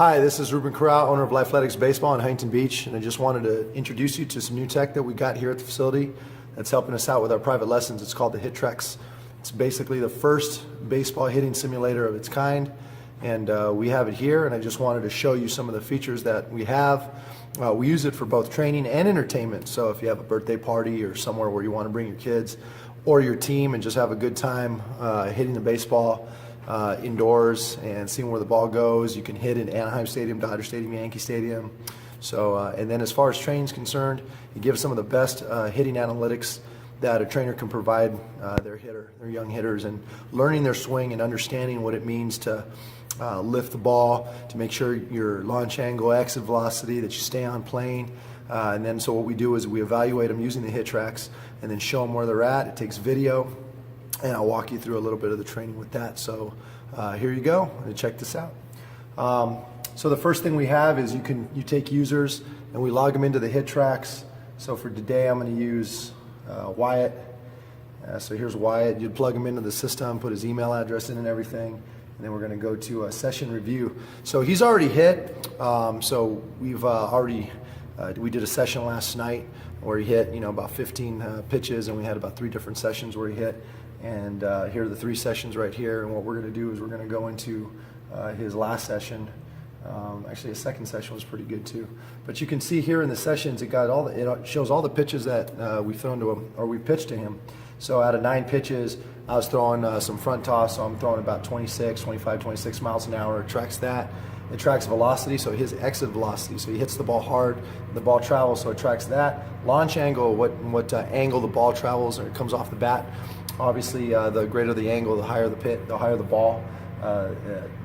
Hi, this is Ruben Corral, owner of Lifeletics Baseball in Huntington Beach, and I just wanted to introduce you to some new tech that we got here at the facility that's helping us out with our private lessons. It's called the Hit Trax. It's basically the first baseball hitting simulator of its kind, and we have it here, and I just wanted to show you some of the features that we have. We use it for both training and entertainment, so if you have a birthday party or somewhere where you want to bring your kids or your team and just have a good time hitting the baseball indoors and seeing where the ball goes. You can hit in Anaheim Stadium, Dodger Stadium, Yankee Stadium. So, and then as far as training is concerned, it gives some of the best hitting analytics that a trainer can provide their young hitters, and learning their swing and understanding what it means to lift the ball, to make sure your launch angle, exit velocity, that you stay on plane. And then so what we do is we evaluate them using the Hit Trax and then show them where they're at. It takes video, and I'll walk you through a little bit of the training with that. So here you go, and check this out. So the first thing we have is you take users and we log them into the Hit Trax. So for today I'm going to use Wyatt. So here's Wyatt. You'd plug him into the system, put his email address in and everything, and then we're going to go to a session review. So he's already hit. So we've we did a session last night where he hit about 15 pitches, and we had about 3 different sessions where he hit. And here are the 3 sessions right here, and what we're going to do is we're going to go into his last session. Actually, his second session was pretty good too. But you can see here in the sessions, it shows all the pitches that we've thrown to him, or we pitched to him. So out of 9 pitches, I was throwing some front toss, so I'm throwing about 25, 26 miles an hour. It tracks that. It tracks velocity, so his exit velocity. So he hits the ball hard, the ball travels, so it tracks that. Launch angle, what angle the ball travels or it comes off the bat. Obviously, the greater the angle, the higher the pit, the higher the ball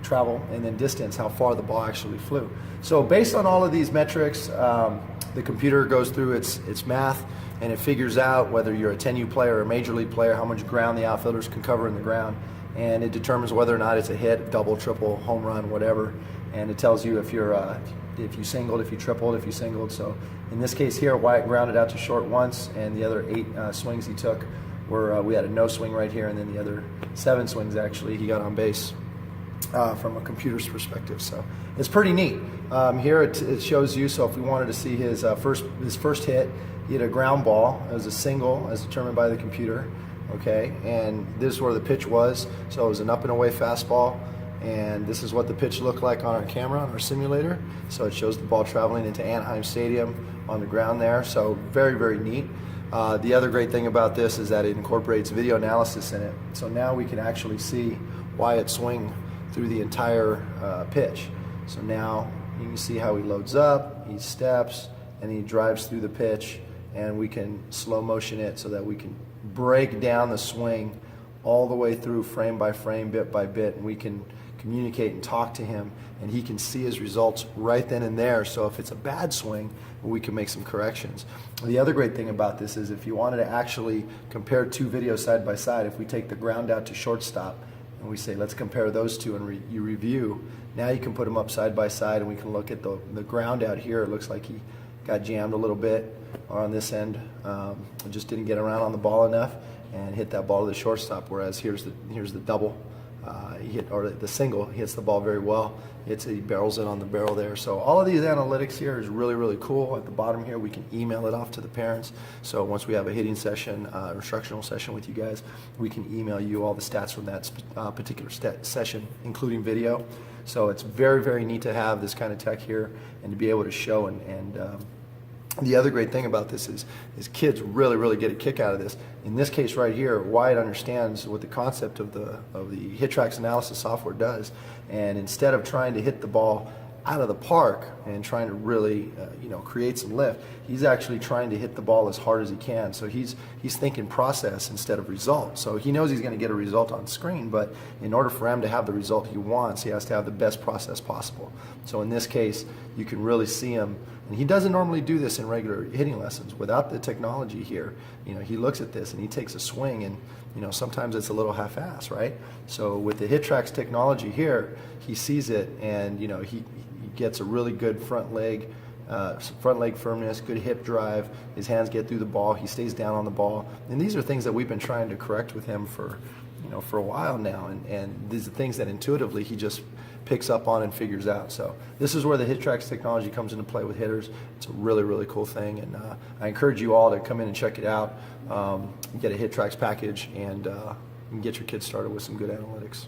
travel, and then distance, how far the ball actually flew. So based on all of these metrics, the computer goes through its math, and it figures out whether you're a 10U player or a major league player, how much ground the outfielders can cover in the ground, and it determines whether or not it's a hit, double, triple, home run, whatever. And it tells you if you singled, if you tripled, if you singled. So in this case here, Wyatt grounded out to short once, and the other 8 swings he took were, we had a no swing right here, and then the other 7 swings actually he got on base from a computer's perspective. So it's pretty neat. Here it shows you, so if we wanted to see his first hit, he hit a ground ball. It was a single as determined by the computer. Okay, and this is where the pitch was. So it was an up and away fastball. And this is what the pitch looked like on our camera, on our simulator. So it shows the ball traveling into Anaheim Stadium on the ground there. So very, very neat. The other great thing about this is that it incorporates video analysis in it. So now we can actually see Wyatt swing through the entire pitch. So now you can see how he loads up, he steps, and he drives through the pitch, and we can slow motion it so that we can break down the swing all the way through, frame by frame, bit by bit, and we can communicate and talk to him, and he can see his results right then and there. So if it's a bad swing, we can make some corrections. The other great thing about this is if you wanted to actually compare 2 videos side by side, if we take the ground out to shortstop and we say let's compare those 2 and you review, now you can put them up side by side, and we can look at the ground out here. It looks like he got jammed a little bit, or on this end just didn't get around on the ball enough and hit that ball to the shortstop, whereas here's the double. He hit, or the single, he hits the ball very well. He barrels it on the barrel there. So all of these analytics here is really, really cool. At the bottom here, we can email it off to the parents. So once we have a hitting session, instructional session with you guys, we can email you all the stats from that particular session, including video. So it's very, very neat to have this kind of tech here and to be able to show and the other great thing about this is kids really, really get a kick out of this. In this case right here, Wyatt understands what the concept of the Hit Trax analysis software does, and instead of trying to hit the ball out of the park and trying to really create some lift, he's actually trying to hit the ball as hard as he can. So he's thinking process instead of result. So he knows he's going to get a result on screen, but in order for him to have the result he wants, he has to have the best process possible. So in this case, you can really see him, and he doesn't normally do this in regular hitting lessons. Without the technology here, he looks at this and he takes a swing, and sometimes it's a little half-ass, right? So with the Hit Trax technology here, he sees it, and he gets a really good front leg firmness, good hip drive. His hands get through the ball. He stays down on the ball, and these are things that we've been trying to correct with him for a while now. And these are things that intuitively he just picks up on and figures out. So this is where the Hit Trax technology comes into play with hitters. It's a really, really cool thing, and I encourage you all to come in and check it out, get a Hit Trax package, and get your kids started with some good analytics.